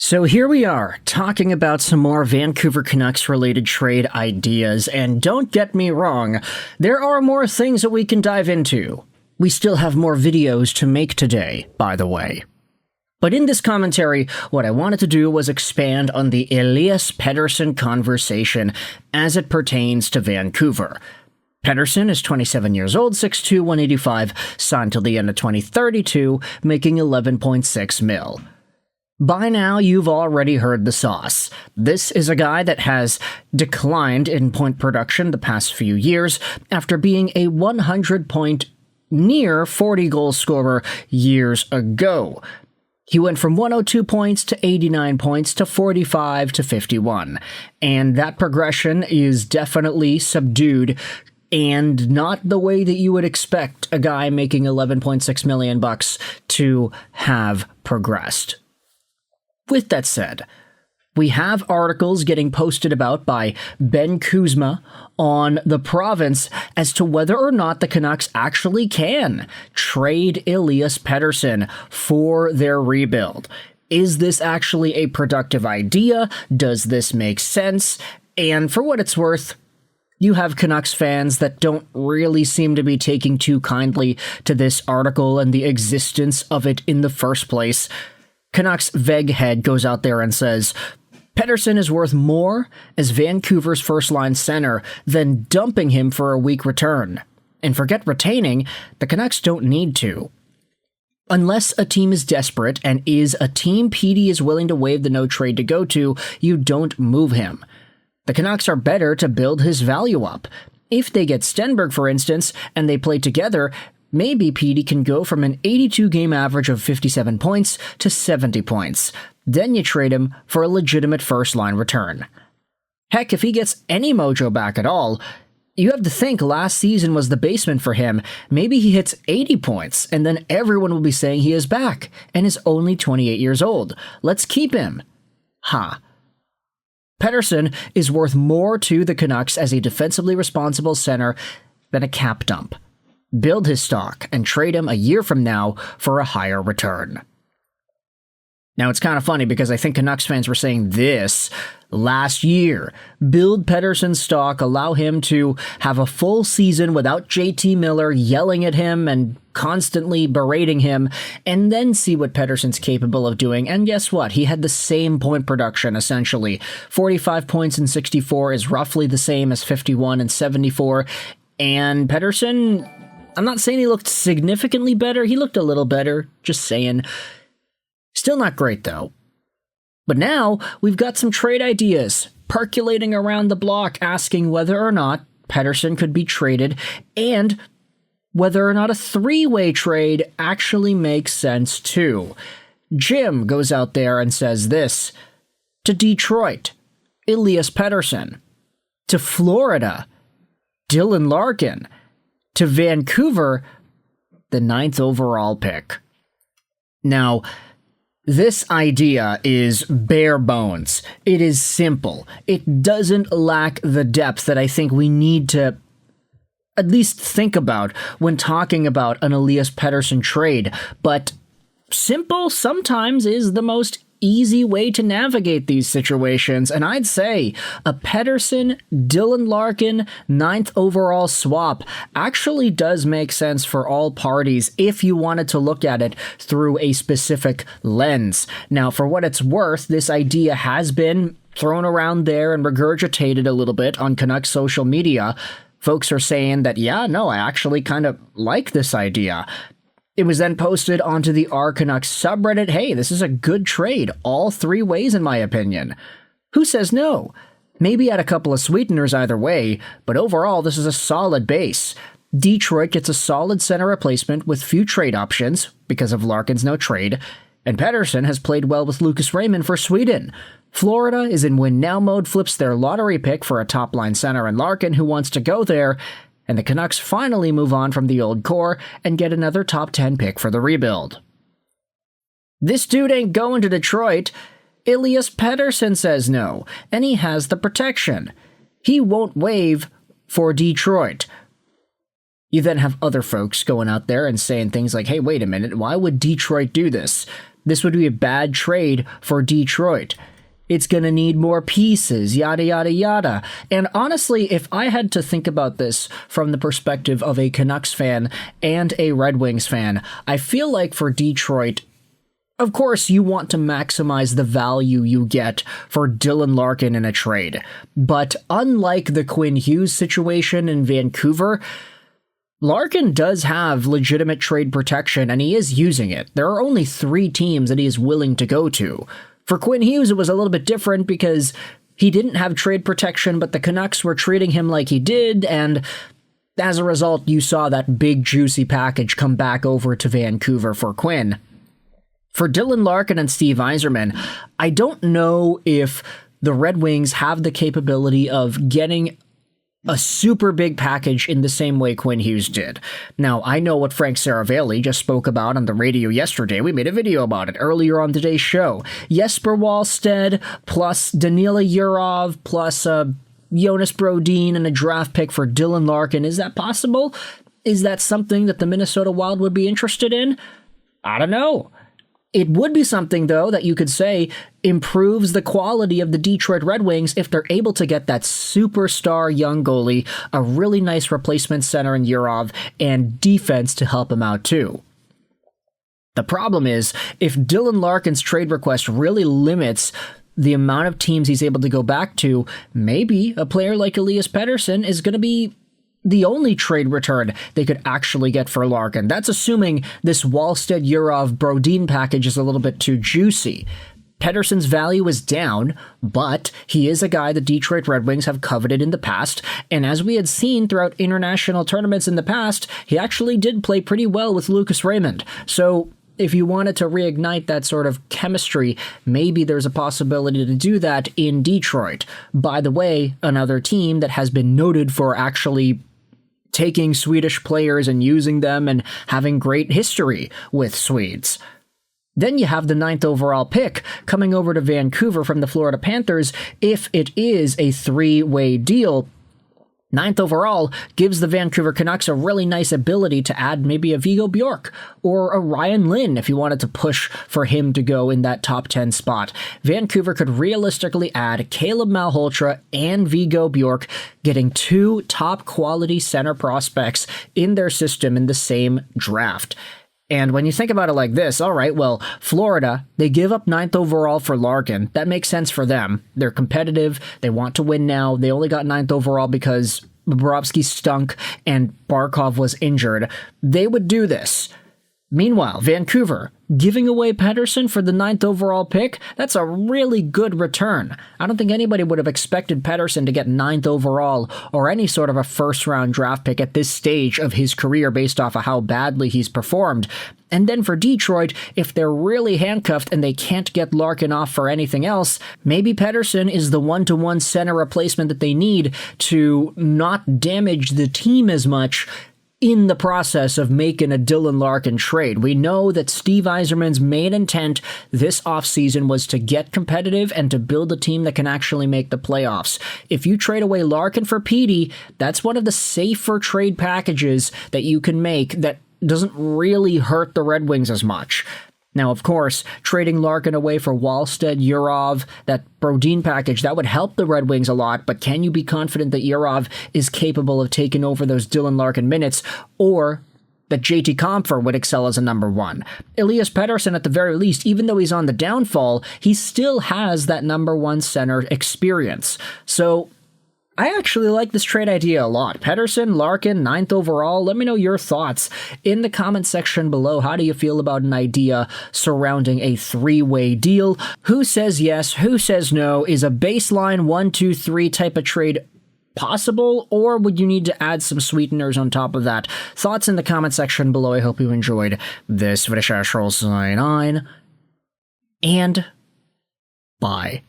So here we are, talking about some more Vancouver Canucks related trade ideas, and don't get me wrong, there are more things that we can dive into. We still have more videos to make today, by the way. But in this commentary, what I wanted to do was expand on the Elias Pettersson conversation as it pertains to Vancouver. Pettersson is 27 years old, 6'2", 185, signed till the end of 2032, making $11.6 million. By now, you've already heard the sauce. This is a guy that has declined in point production the past few years after being a 100-point, near 40-goal scorer years ago. He went from 102 points to 89 points to 45 to 51, and that progression is definitely subdued and not the way that you would expect a guy making $11.6 million to have progressed. With that said, we have articles getting posted about by Ben Kuzma on The Province as to whether or not the Canucks actually can trade Elias Pettersson for their rebuild. Is this actually a productive idea? Does this make sense? And for what it's worth, you have Canucks fans that don't really seem to be taking too kindly to this article and the existence of it in the first place. Canucks Veghead goes out there and says, Pettersson is worth more as Vancouver's first-line center than dumping him for a weak return. And forget retaining, the Canucks don't need to. Unless a team is desperate and is a team Petey is willing to waive the no-trade to go to, you don't move him. The Canucks are better to build his value up. If they get Stenberg, for instance, and they play together, maybe Petey can go from an 82-game average of 57 points to 70 points. Then you trade him for a legitimate first-line return. Heck, if he gets any mojo back at all, you have to think last season was the basement for him. Maybe he hits 80 points, and then everyone will be saying he is back, and is only 28 years old. Let's keep him. Pettersson is worth more to the Canucks as a defensively responsible center than a cap dump. Build his stock and trade him a year from now for a higher return. Now, it's kind of funny because I think Canucks fans were saying this last year. Build Pettersson's stock, allow him to have a full season without JT Miller yelling at him and constantly berating him, and then see what Pettersson's capable of doing. And guess what? He had the same point production, essentially. 45 points in 64 is roughly the same as 51 and 74. And Pettersson, I'm not saying he looked significantly better. He looked a little better, just saying. Still not great, though. But now, we've got some trade ideas percolating around the block asking whether or not Pettersson could be traded and whether or not a three-way trade actually makes sense, too. Jim goes out there and says this: to Detroit, Elias Pettersson; to Florida, Dylan Larkin; to Vancouver, the 9th overall pick. Now, this idea is bare bones. It is simple. It doesn't lack the depth that I think we need to at least think about when talking about an Elias Pettersson trade, but simple sometimes is the most easy way to navigate these situations, and I'd say a Pettersson, Dylan Larkin, 9th overall swap actually does make sense for all parties if you wanted to look at it through a specific lens. Now, for what it's worth, this idea has been thrown around there and regurgitated a little bit on Canucks social media. Folks are saying that, yeah, no, I actually kind of like this idea. It was then posted onto the Canucks subreddit. Hey, this is a good trade, all three ways in my opinion. Who says no? Maybe add a couple of sweeteners either way, but overall this is a solid base. Detroit gets a solid center replacement with few trade options because of Larkin's no trade, and Pettersson has played well with Lucas Raymond for Sweden. Florida is in win-now mode, flips their lottery pick for a top-line center and Larkin who wants to go there, and the Canucks finally move on from the old core and get another top 10 pick for the rebuild. This dude ain't going to Detroit. Elias Pettersson says no, and he has the protection. He won't waive for Detroit. You then have other folks going out there and saying things like, hey, wait a minute, why would Detroit do this? This would be a bad trade for Detroit. It's going to need more pieces, yada, yada, yada. And honestly, if I had to think about this from the perspective of a Canucks fan and a Red Wings fan, I feel like for Detroit, of course, you want to maximize the value you get for Dylan Larkin in a trade. But unlike the Quinn Hughes situation in Vancouver, Larkin does have legitimate trade protection, and he is using it. There are only 3 teams that he is willing to go to. For Quinn Hughes, it was a little bit different because he didn't have trade protection, but the Canucks were treating him like he did, and as a result, you saw that big, juicy package come back over to Vancouver for Quinn. For Dylan Larkin and Steve Yzerman, I don't know if the Red Wings have the capability of getting a super big package in the same way Quinn Hughes did. Now, I know what Frank Saravalli just spoke about on the radio yesterday. We made a video about it earlier on today's show. Jesper Wallstedt plus Danila Yurov plus Jonas Brodin and a draft pick for Dylan Larkin. Is that possible? Is that something that the Minnesota Wild would be interested in? I don't know. It would be something, though, that you could say improves the quality of the Detroit Red Wings if they're able to get that superstar young goalie, a really nice replacement center in Yurov, and defense to help him out, too. The problem is, if Dylan Larkin's trade request really limits the amount of teams he's able to go back to, maybe a player like Elias Pettersson is going to be the only trade return they could actually get for Larkin. That's assuming this Wallstedt, Yurov, Brodin package is a little bit too juicy. Pettersson's value is down, but he is a guy the Detroit Red Wings have coveted in the past, and as we had seen throughout international tournaments in the past, he actually did play pretty well with Lucas Raymond. So if you wanted to reignite that sort of chemistry, maybe there's a possibility to do that in Detroit. By the way, another team that has been noted for actually taking Swedish players and using them and having great history with Swedes. Then you have the 9th overall pick coming over to Vancouver from the Florida Panthers. If it is a 3-way deal, 9th overall gives the Vancouver Canucks a really nice ability to add maybe a Viggo Bjork or a Ryan Lynn if you wanted to push for him to go in that top 10 spot. Vancouver could realistically add Caleb Malhotra and Viggo Bjork, getting 2 top quality center prospects in their system in the same draft. And when you think about it like this, all right, well, Florida, they give up 9th overall for Larkin. That makes sense for them. They're competitive. They want to win now. They only got 9th overall because Bobrovsky stunk and Barkov was injured. They would do this. Meanwhile, Vancouver, giving away Pettersson for the 9th overall pick, that's a really good return. I don't think anybody would have expected Pettersson to get 9th overall or any sort of a first-round draft pick at this stage of his career based off of how badly he's performed. And then for Detroit, if they're really handcuffed and they can't get Larkin off for anything else, maybe Pettersson is the one-to-one center replacement that they need to not damage the team as much in the process of making a Dylan Larkin trade. We know that Steve Yzerman's main intent this offseason was to get competitive and to build a team that can actually make the playoffs. If you trade away Larkin for Petey, that's one of the safer trade packages that you can make that doesn't really hurt the Red Wings as much. Now, of course, trading Larkin away for Wallstedt, Yurov, that Brodin package, that would help the Red Wings a lot, but can you be confident that Yurov is capable of taking over those Dylan Larkin minutes, or that JT Compher would excel as a number 1? Elias Pettersson, at the very least, even though he's on the downfall, he still has that number 1 center experience. So I actually like this trade idea a lot. Pettersson, Larkin, 9th overall. Let me know your thoughts in the comment section below. How do you feel about an idea surrounding a 3-way deal? Who says yes? Who says no? Is a baseline 1, 2, 3 type of trade possible, or would you need to add some sweeteners on top of that? Thoughts in the comment section below. I hope you enjoyed this video. Sign on, and bye.